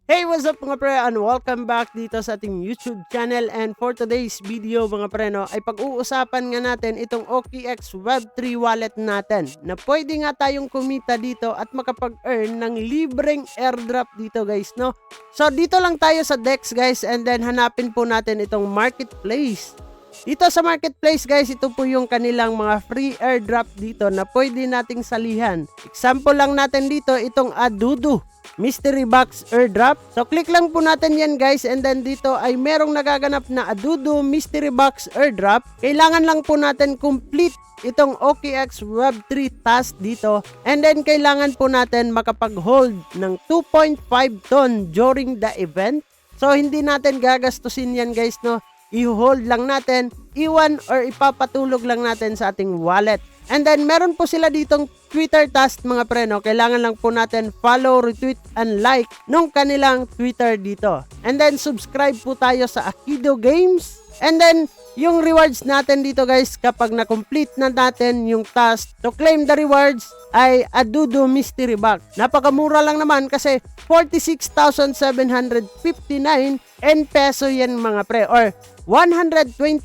Hey, what's up mga pre, and welcome back dito sa ating YouTube channel. And for today's video mga pre, no, ay pag-uusapan nga natin itong OKX Web3 wallet natin na pwede nga tayong kumita dito at makapag-earn ng libreng airdrop dito guys, no. So dito lang tayo sa DEX guys, and then hanapin po natin itong marketplace. Dito sa marketplace guys, ito po yung kanilang mga free airdrop dito na pwede nating salihan. Example lang natin dito, itong Adudu Mystery Box Airdrop. So click lang po natin yan guys, and then dito ay merong nagaganap na Adudu Mystery Box Airdrop. Kailangan lang po natin complete itong OKX Web3 task dito, and then kailangan po natin makapag-hold ng 2.5 ton during the event. So hindi natin gagastusin yan guys, no. I-hold lang natin, iwan or ipapatulog lang natin sa ating wallet. And then meron po sila ditong Twitter task mga pre, no? Kailangan lang po natin follow, retweet, and like nung kanilang Twitter dito. And then subscribe po tayo sa Akido Games. And then yung rewards natin dito guys, kapag na-complete na natin yung task to claim the rewards, ay Adudu Mystery Box. Napakamura lang naman kasi 46,759 and peso yan mga pre, or 128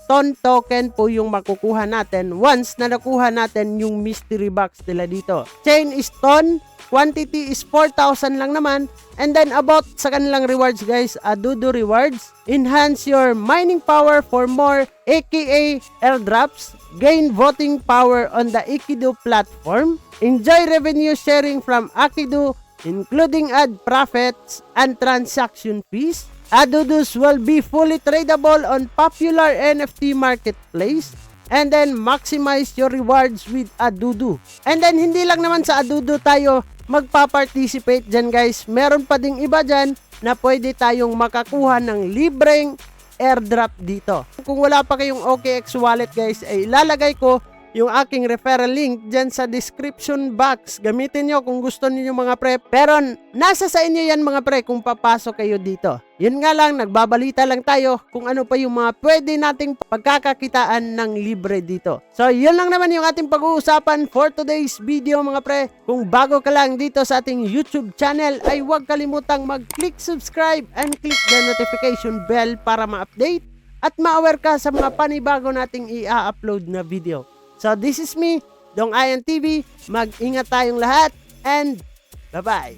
ton token po yung makukuha natin once na nakuha natin yung mystery box nila dito. Chain is ton, quantity is 4,000 lang naman. And then about sa kanilang rewards guys, Adudu rewards, enhance your mining power for more aka airdrops, gain voting power on the Akido platform, enjoy revenue sharing from Akido including ad profits and transaction fees. Adudus will be fully tradable on popular NFT marketplace, and then maximize your rewards with Adudu. And then hindi lang naman sa Adudu tayo magpa-participate dyan guys. Meron pa ding iba dyan na pwede tayong makakuha ng libreng airdrop dito. Kung wala pa kayong OKX wallet guys, ay ilalagay ko yung aking referral link dyan sa description box. Gamitin nyo kung gusto niyo mga pre. Pero nasa sa inyo yan mga pre kung papasok kayo dito. Yun nga lang, nagbabalita lang tayo kung ano pa yung mga pwede nating pagkakakitaan ng libre dito. So yun lang naman yung ating pag-uusapan for today's video mga pre. Kung bago ka lang dito sa ating YouTube channel, ay huwag kalimutang mag-click subscribe and click the notification bell para ma-update at ma-aware ka sa mga panibago nating i-upload na video. So this is me, Dong Ian TV. Mag-ingat tayong lahat and bye-bye.